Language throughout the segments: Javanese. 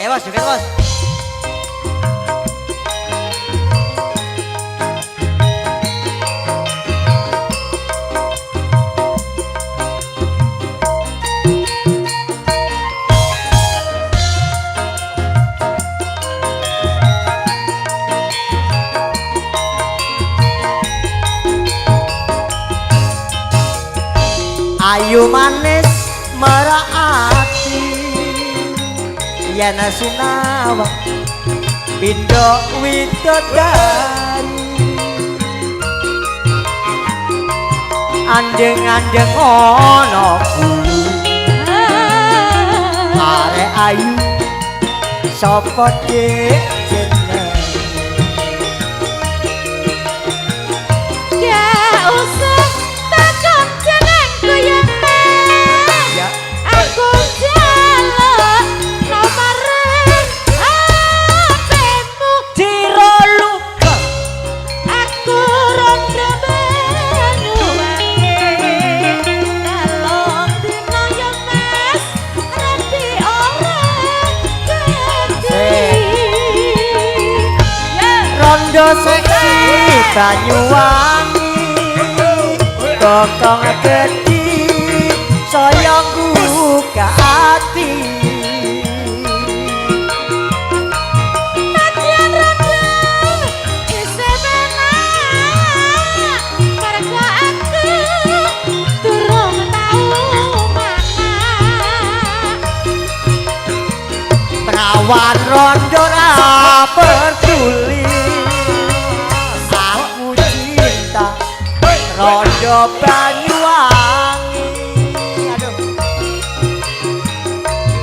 Ayo bos, joget bos. Ayu manis meraati yen sinawang pindho widodari andeng-andeng ana bulu arek ayu sapa dik jeneng ya usah takon jenengku ya ya aku jaluk nomor HP-mu Ciro luka aku rondo banyuwangi kalong dina ya mas nanti ora ganti ya rondo seksi Banyuwangi kokong gedhi saya buka hati Nadyan rondo isih penak mergo aku durung tau mana perawan rondo ra peduli aku cinta rondo Banyuwangi aduh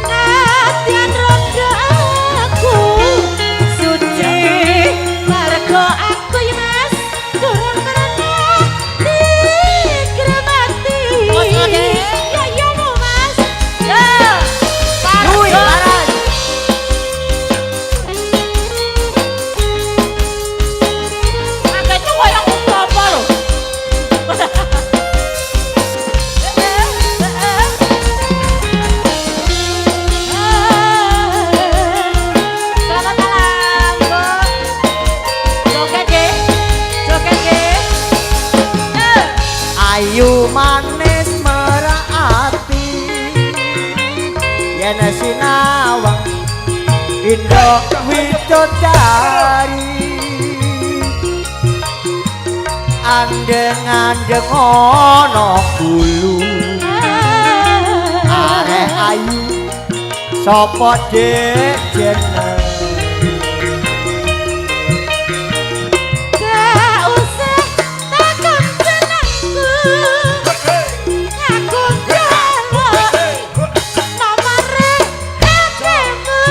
Nadyan rondo aku suci mergo aku ya mas durung pernah dikremati Mas, Ade. ya ya mu mas ya Wui, laras. Agaknya kayak apa loh Selamat malam, Bu. Joget ge. Joget ge. Ayu manis meraati yen sinawang pindho widodari andeng-andeng ana bulu arek ayu sapa dik jeneng Gak usah takon jenengku. Aku njaluk nomor HP-mu.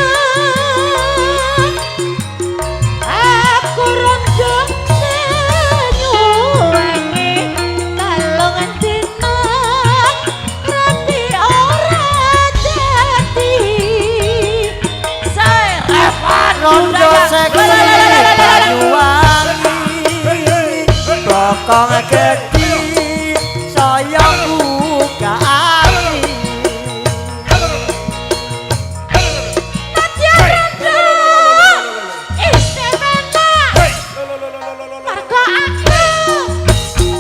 Aku rondo Banyuwangi kalong dina rati ora dadi. Saya Revan rondo seksi Banyuwangi kokong gedhi saya buka hati Nadyan rondo isih penak mergo aku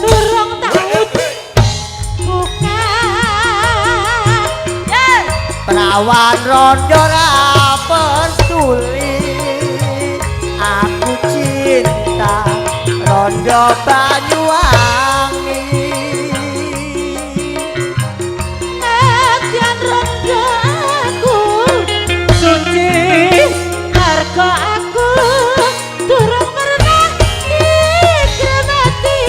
durung tau buka perawan rondo ra peduli aku cinta rondo Banyuwangi Nadyan rondo aku suci mergo aku durung pernah dikremati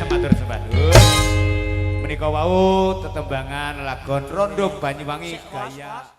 Matur sembah nuwun. Menika wau tetembangan lagon Rondo Banyuwangi gaya